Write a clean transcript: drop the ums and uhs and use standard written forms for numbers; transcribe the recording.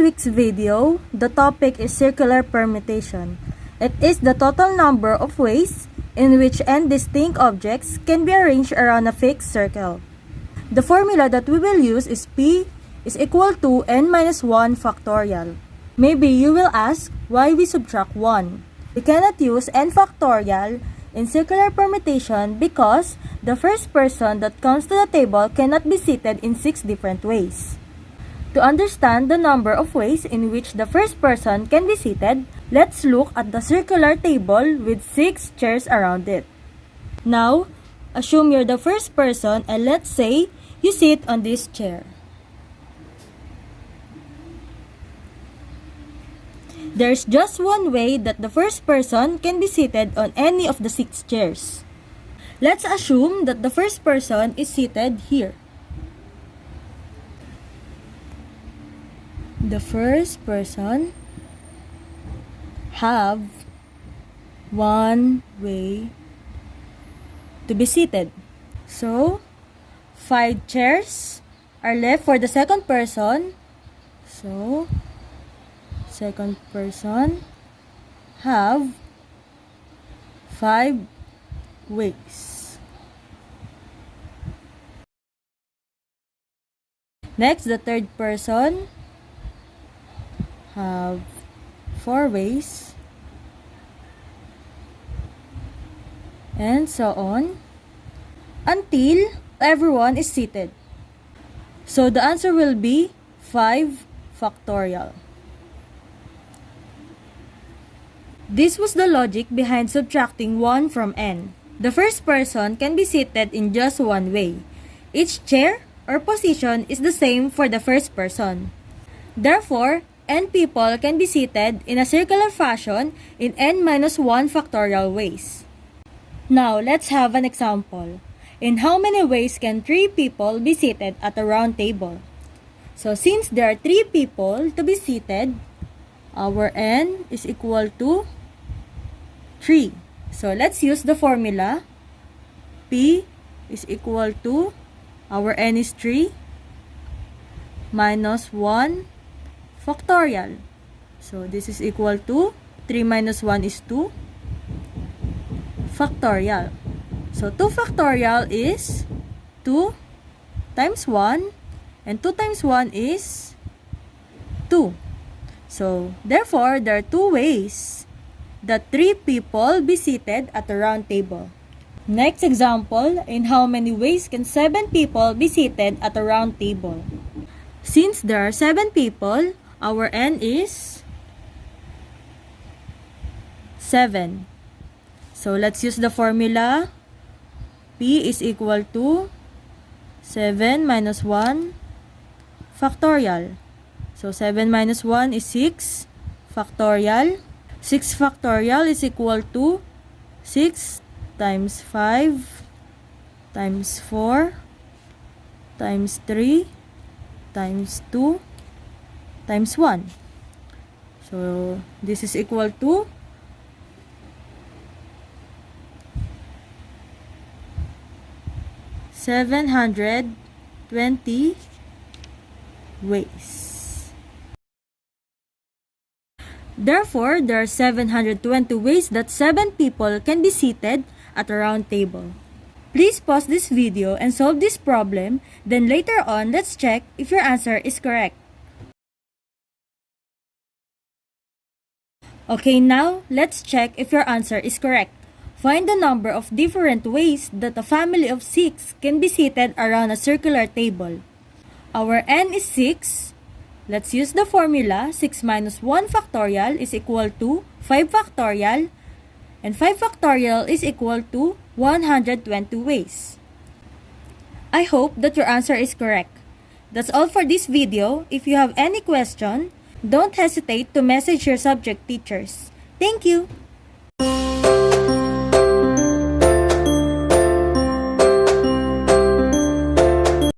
week's video, the topic is circular permutation. It is the total number of ways in which n distinct objects can be arranged around a fixed circle. The formula that we will use is P is equal to n minus 1 factorial. Maybe you will ask why we subtract 1. We cannot use n factorial in circular permutation because the first person that comes to the table cannot be seated in 6 different ways. To understand the number of ways in which the first person can be seated, let's look at the circular table with 6 chairs around it. Now, assume you're the first person and let's say you sit on this chair. There's just one way that the first person can be seated on any of the 6 chairs. Let's assume that the first person is seated here. The first person have one way to be seated. So, 5 chairs are left for the second person. So, second person have 5 ways. Next, the third person have 4 ways, and so on until everyone is seated. So the answer will be 5 factorial. This was the logic behind subtracting 1 from n. The first person can be seated in just one way. Each chair or position is the same for the first person. Therefore, n people can be seated in a circular fashion in n minus 1 factorial ways. Now, let's have an example. In how many ways can 3 people be seated at a round table? So, since there are 3 people to be seated, our n is equal to 3. So, let's use the formula. P is equal to, our n is 3, minus 1 factorial. So, this is equal to 3 minus 1 is 2 factorial. So, 2 factorial is 2 times 1 and 2 times 1 is 2. So, therefore, there are 2 ways that 3 people be seated at a round table. Next example, in how many ways can 7 people be seated at a round table? Since there are 7 people, our n is 7. So, let's use the formula. P is equal to 7 minus 1 factorial. So, 7 minus 1 is 6 factorial. 6 factorial is equal to 6 times 5 times 4 times 3 times 2 times 1. So, this is equal to 720 ways. Therefore, there are 720 ways that 7 people can be seated at a round table. Please pause this video and solve this problem, then later on, let's check if your answer is correct. Okay, now, let's check if your answer is correct. Find the number of different ways that a family of 6 can be seated around a circular table. Our n is 6. Let's use the formula. 6 minus 1 factorial is equal to 5 factorial. And 5 factorial is equal to 120 ways. I hope that your answer is correct. That's all for this video. If you have any question, don't hesitate to message your subject teachers. Thank you!